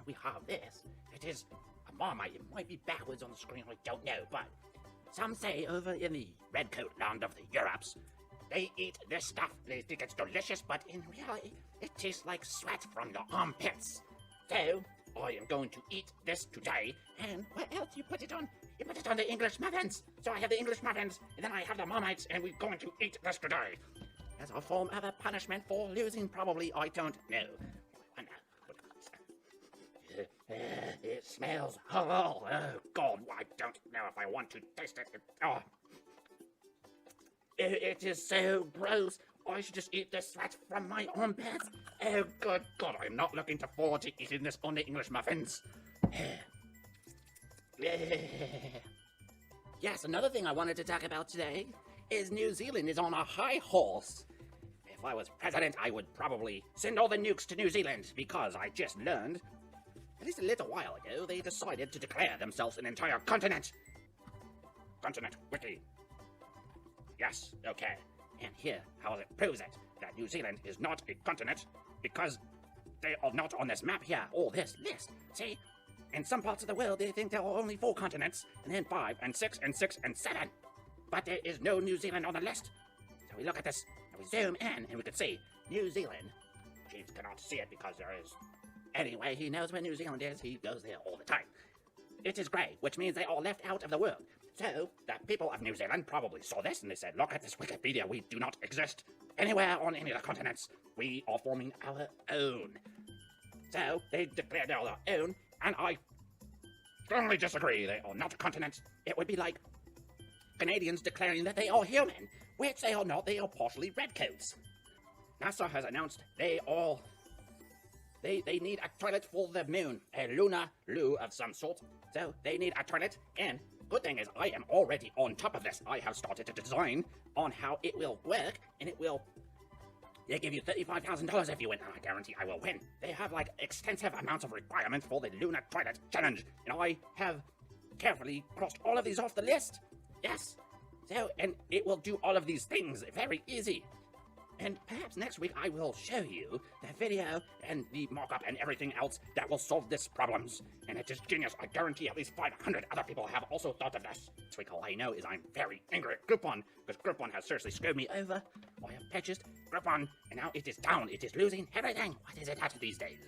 we have this. It is a Marmite. It might be backwards on the screen, I don't know, but some say over in the redcoat land of the Europe's, they eat this stuff. They think it's delicious, but in reality, it tastes like sweat from your armpits. So, I am going to eat this today, and what else you put it on? You put it on the English muffins. So I have the English muffins, and then I have the Marmites, and we're going to eat this today. As a form of a punishment for losing, probably, I don't know. It smells horrible. Oh, God, I don't know if I want to taste it. It is so gross. I should just eat this sweat from my armpits. Oh, good God, I'm not looking forward to eating this on the English muffins. Yes, another thing I wanted to talk about today is New Zealand is on a high horse. If I was president, I would probably send all the nukes to New Zealand because I just learned, at least a little while ago, they decided to declare themselves an entire continent. Continent Wiki. Yes, okay. And here, how it proves it, that New Zealand is not a continent because they are not on this map here, or this list. See? In some parts of the world, they think there are only 4 continents, and then 5, and 6, and 6, and 7. But there is no New Zealand on the list. So we look at this, and we zoom in, and we can see New Zealand. James cannot see it because there is... Anyway, he knows where New Zealand is. He goes there all the time. It is grey, which means they are left out of the world. So, the people of New Zealand probably saw this, and they said, look at this Wikipedia. We do not exist anywhere on any of the continents. We are forming our own. So, they declared they are their own, and I strongly disagree. They are not a continent. It would be like Canadians declaring that they are human, which they are not. They are partially redcoats. NASA has announced they need a toilet for the moon, a lunar loo of some sort. So they need a toilet, and good thing is I am already on top of this. I have started to design on how it will work, and they give you $35,000 if you win, and I guarantee I will win. They have like extensive amounts of requirements for the lunar toilet challenge, and I have carefully crossed all of these off the list. Yes. So, and it will do all of these things very easy. And perhaps next week I will show you the video and the mock-up and everything else that will solve these problems. And it is genius. I guarantee at least 500 other people have also thought of this. This week all I know is I'm very angry at Groupon, because Groupon has seriously screwed me over. I have purchased Groupon, and now it is down. It is losing everything. What is it at these days?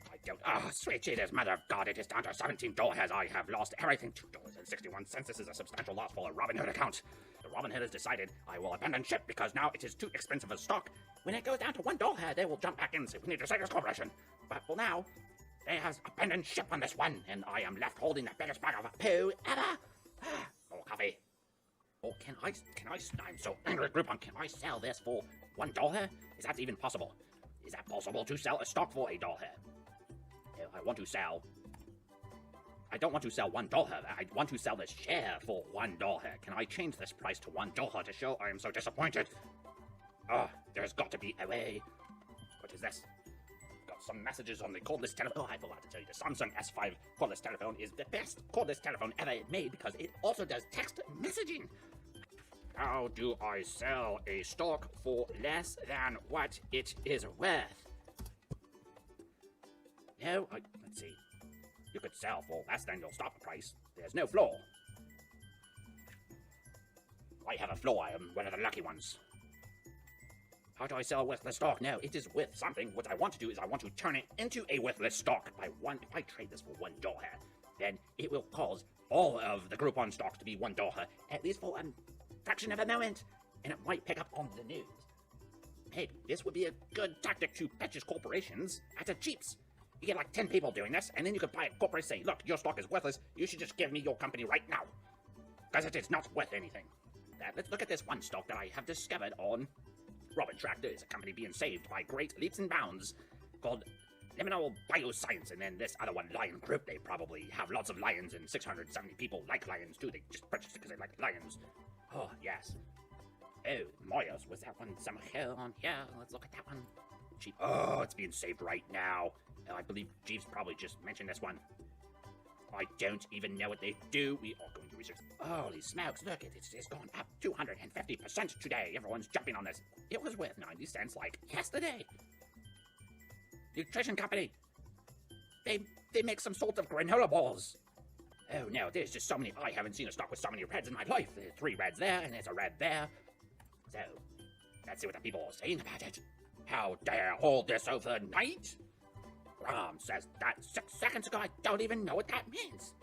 I don't... Switch it is, mother of God. It is down to $17. I have lost everything. $2.61. This is a substantial loss for a Robinhood account. The Robinhood has decided I will abandon ship because now it is too expensive a stock. When it goes down to $1, they will jump back in and say, we need to save this corporation. But for now, they have abandoned ship on this one, and I am left holding the biggest bag of poo ever. More coffee. Or can I, I'm so angry at Groupon, can I sell this for $1? Is that even possible? Is that possible to sell a stock for $1? I don't want to sell $1. I want to sell this share for $1. Can I change this price to $1 to show I am so disappointed? There's got to be a way. What is this? Got some messages on the cordless telephone. I forgot to tell you, the Samsung S5 cordless telephone is the best cordless telephone ever made because it also does text messaging. How do I sell a stock for less than what it is worth? No, let's see. You could sell for less than your stock price. There's no floor. I have a floor. I am one of the lucky ones. How do I sell worthless stock? No, it is worth something. What I want to do is I want to turn it into a worthless stock. If I trade this for $1, then it will cause all of the Groupon stocks to be $1, at least for a fraction of a moment, and it might pick up on the news. Maybe this would be a good tactic to purchase corporations at a cheaps. You get like 10 people doing this, and then you could buy a corporate saying, look, your stock is worthless, you should just give me your company right now. Because it is not worth anything. Let's look at this one stock that I have discovered on Robin Tractor. It's a company being saved by great leaps and bounds called Liminal Bioscience, and then this other one, Lion Group. They probably have lots of lions, and 670 people like lions too. They just purchased it because they like lions. Oh, yes. Oh, Moyos, was that one somehow on here? Let's look at that one. Cheap. Oh, it's being saved right now. I believe Jeeves probably just mentioned this one. I don't even know what they do. We are going to research. Holy smokes, look, it's gone up 250% today. Everyone's jumping on this. It was worth 90 cents like yesterday. Nutrition company. They they make some sort of granola balls. Oh no, there's just so many. I haven't seen a stock with so many reds in my life. There's 3 reds there, and there's a red there. So, let's see what the people are saying about it. How dare hold this overnight? Rom says that 6 seconds ago. I don't even know what that means.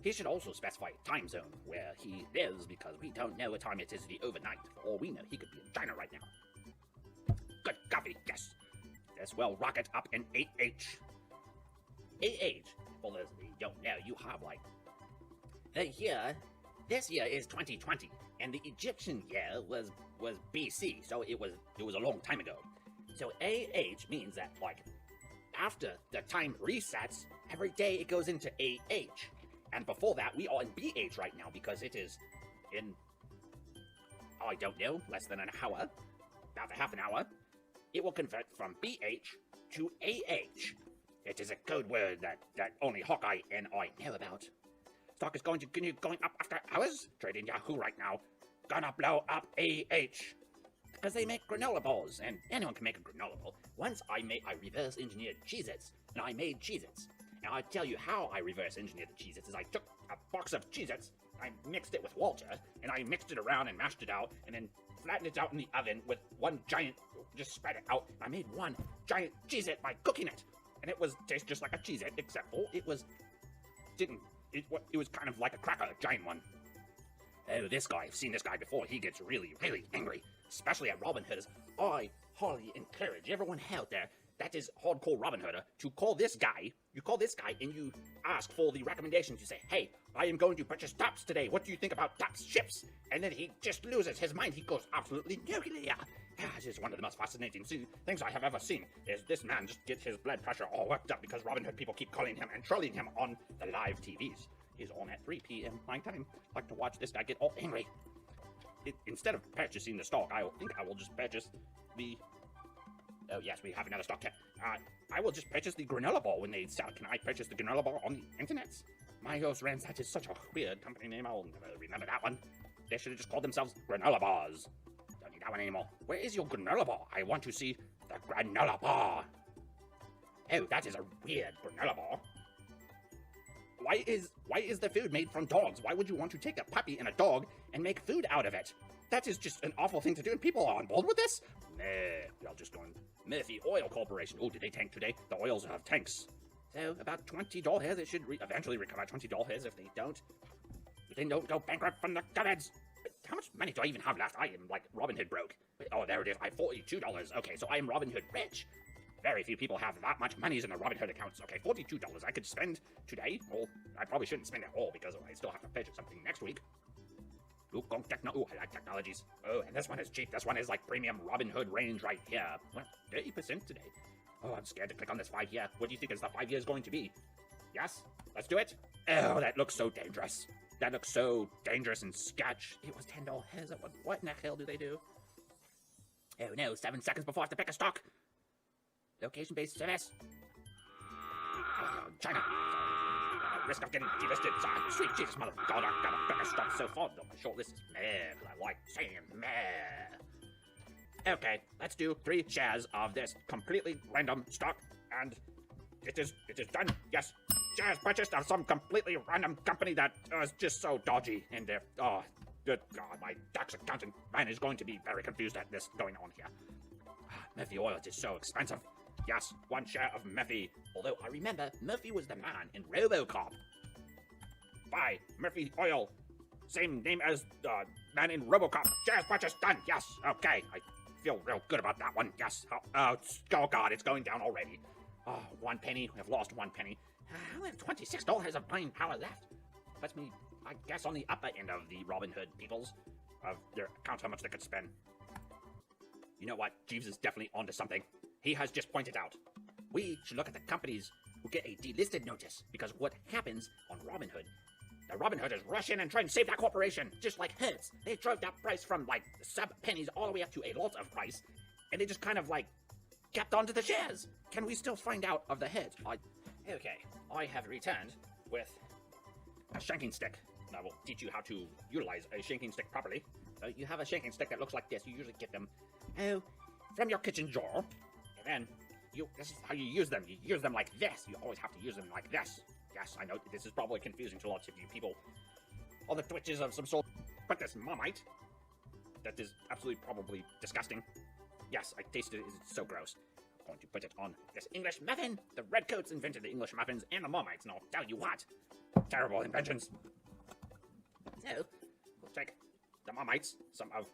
He should also specify a time zone where he is, because we don't know what time it is the overnight. For all we know, he could be in China right now. Good coffee, yes. This will rocket up in 8H. 8H, for those of you who don't know, you have like this year is 2020, and the Egyptian year was BC, so it was a long time ago. So AH means that like after the time resets, every day it goes into AH. And before that, we are in BH right now because it is in, I don't know, less than an hour, about a half an hour. It will convert from BH to AH. It is a code word that only Hawkeye and I know about. Stock is going to continue going up after hours. Trading Yahoo right now. Gonna blow up AH. Because they make granola balls, and anyone can make a granola ball. Once I reverse engineered Cheez-Its, and I made Cheez-Its. And I'll tell you how I reverse engineered the Cheez-Its is I took a box of Cheez-Its, I mixed it with Walter, and I mixed it around and mashed it out, and then flattened it out in the oven with one giant, just spread it out. I made one giant Cheez-It by cooking it. And it tastes just like a Cheez-It, except for it was kind of like a cracker, a giant one. Oh, this guy, I've seen this guy before. He gets really, really angry, especially at Robinhood. I highly encourage everyone out there that is hardcore Robinhooder to call this guy. You call this guy and you ask for the recommendations. You say, hey, I am going to purchase Tops today. What do you think about Tops chips? And then he just loses his mind. He goes absolutely nuclear. This is one of the most fascinating things I have ever seen, is this man just gets his blood pressure all worked up because Robinhood people keep calling him and trolling him on the live TVs. He's on at 3 p.m. my time. I like to watch this guy get all angry. Instead of purchasing the stock, I think I will just purchase the... Oh yes, we have another stock here. I will just purchase the granola ball when they sell. Can I purchase the granola ball on the internet? My host Rans, that is such a weird company name. I'll never remember that one. They should have just called themselves granola bars. Don't need that one anymore. Where is your granola bar? I want to see the granola bar. Oh, that is a weird granola bar. Why is the food made from dogs? Why would you want to take a puppy and a dog and make food out of it? That is just an awful thing to do, and people are on board with this? Nah, I'll just go on Murphy Oil Corporation. Oh, did they tank today? The oils have tanks. So, about $20. They should eventually recover $20 if they don't. If they don't go bankrupt from the cupboards. But how much money do I even have left? I am like Robinhood broke. But, oh, there it is. I have $42. Okay, so I am Robinhood rich. Very few people have that much money in their Robinhood accounts. Okay, $42 I could spend today. Well, I probably shouldn't spend it all because I still have to purchase something next week. Ooh, I like technologies. Oh, and this one is cheap. This one is like premium Robinhood range right here. Well, 30% today. Oh, I'm scared to click on this 5-year. What do you think is the 5 years going to be? Yes? Let's do it. Oh, that looks so dangerous. That looks so dangerous and sketch. It was $10. What in the hell do they do? Oh no, 7 seconds before I have to pick a stock. Location-based service. Oh, China. Risk of getting delisted. Sweet Jesus, mother of God, I've got a better stock so far on my short list. Meh, because I like saying meh. Okay, let's do 3 shares of this completely random stock, and it is done. Yes, shares purchased of some completely random company that is just so dodgy, and oh, good God, my tax accountant man is going to be very confused at this going on here. Murphy Oil is so expensive. Yes, 1 share of Murphy. Although I remember Murphy was the man in RoboCop. Buy Murphy Oil. Same name as the man in RoboCop. Shares purchase done. Yes. Okay. I feel real good about that one. Yes. Oh God, it's going down already. Oh, 1 penny. I've lost 1 penny. I only have $26 of buying power left. Puts me, I guess, on the upper end of the Robinhood peoples of their account, how much they could spend. You know what? Jeeves is definitely onto something. He has just pointed out, we should look at the companies who get a delisted notice, because what happens on Robinhood, the Robinhooders rush in and try and save that corporation, just like Hertz. They drove that price from like sub-pennies all the way up to a lot of price, and they just kind of like kept onto the shares. Can we still find out of the hit? Okay, I have returned with a shanking stick. I will teach you how to utilize a shanking stick properly. So you have a shanking stick that looks like this. You usually get them from your kitchen drawer. And then This is how you use them. You use them like this. You always have to use them like this. Yes, I know this is probably confusing to lots of you people on the Twitches of some sort. But this Marmite, that is absolutely probably disgusting. Yes, I tasted it. It's so gross. I'm going to put it on this English muffin. The redcoats invented the English muffins and the Marmites, and I'll tell you what, terrible inventions. So, we'll take the Marmites, some of...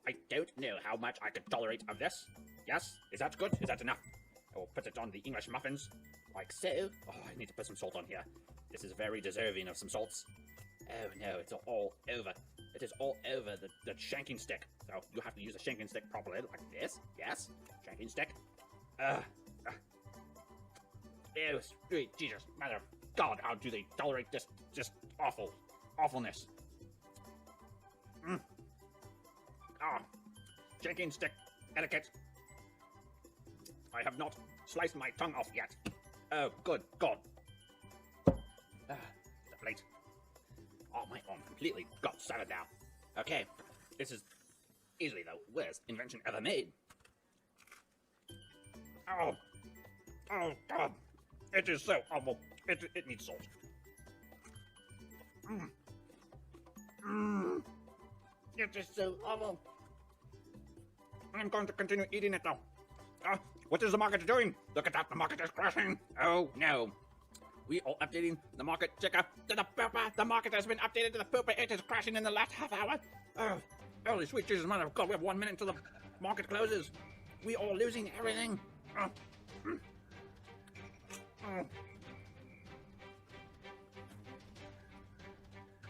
I don't know how much I could tolerate of this. Yes? Is that good? Is that enough? I will put it on the English muffins, like so. Oh, I need to put some salt on here. This is very deserving of some salts. Oh no, it's all over. It is all over the shanking stick. So you have to use a shanking stick properly, like this. Yes, shanking stick. Oh, sweet Jesus, mother of God, how do they tolerate this just awfulness? Shanking stick etiquette. I have not sliced my tongue off yet. Oh, good God. The plate. Oh, my arm completely got severed now. Okay, this is easily the worst invention ever made. Oh God, it is so awful. It needs salt. It is so awful. I'm going to continue eating it though. What is the market doing? Look at that, the market is crashing. Oh no. We are updating the market ticker to the pooper. The market has been updated to the pooper. It is crashing in the last half hour. Holy sweet Jesus, mother of God, we have 1 minute until the market closes. We are losing everything.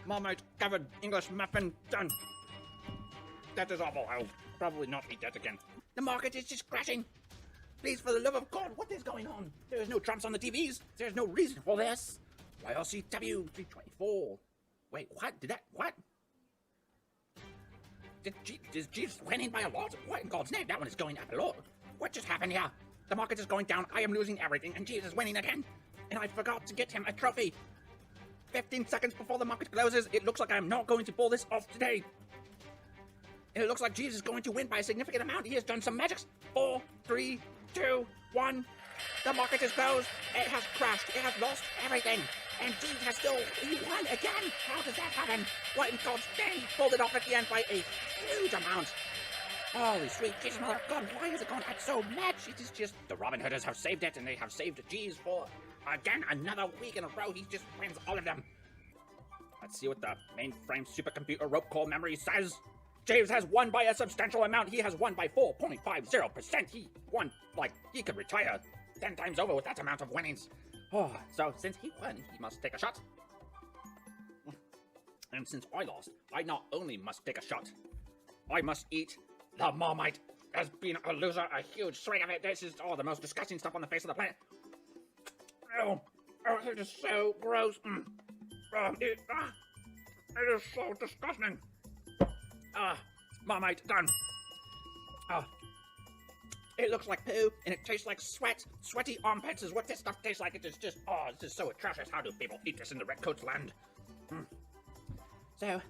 Marmite covered English muffin done. That is awful. I'll probably not eat that again. The market is just crashing. Please, for the love of God, what is going on? There is no Trumps on the TVs. There's no reason for this. YRCW 324. Wait, what? What? Is Jesus winning by a lot? What in God's name? That one is going up a lot. What just happened here? The market is going down. I am losing everything, and Jesus is winning again. And I forgot to get him a trophy. 15 seconds before the market closes, it looks like I am not going to pull this off today. And it looks like Jesus is going to win by a significant amount. He has done some magics. 4, 3, 2, 1. The market is closed. It has crashed. It has lost everything. And Jesus has he won again. How does that happen? What in God's name? He pulled it off at the end by a huge amount. Holy sweet Jesus, mother of God, why has it gone up so much? It is just, the Robinhooders have saved it, and they have saved Jesus for, again, another week in a row. He just wins all of them. Let's see what the mainframe supercomputer rope core memory says. James has won by a substantial amount. He has won by 4.50%. He won, like, he could retire 10 times over with that amount of winnings. Oh, so since he won, he must take a shot. And since I lost, I not only must take a shot, I must eat the Marmite. As being a loser, a huge swing of it. This is the most disgusting stuff on the face of the planet. Oh, it is so gross. It is so disgusting. Marmite done. It looks like poo, and it tastes like sweat. Sweaty armpits is what this stuff tastes like. It is just, this is so atrocious. How do people eat this in the Redcoats land? So,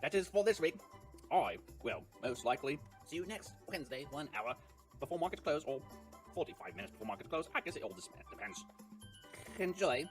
that is for this week. I will most likely see you next Wednesday, 1 hour before market close, or 45 minutes before market close. I guess it all depends. Enjoy.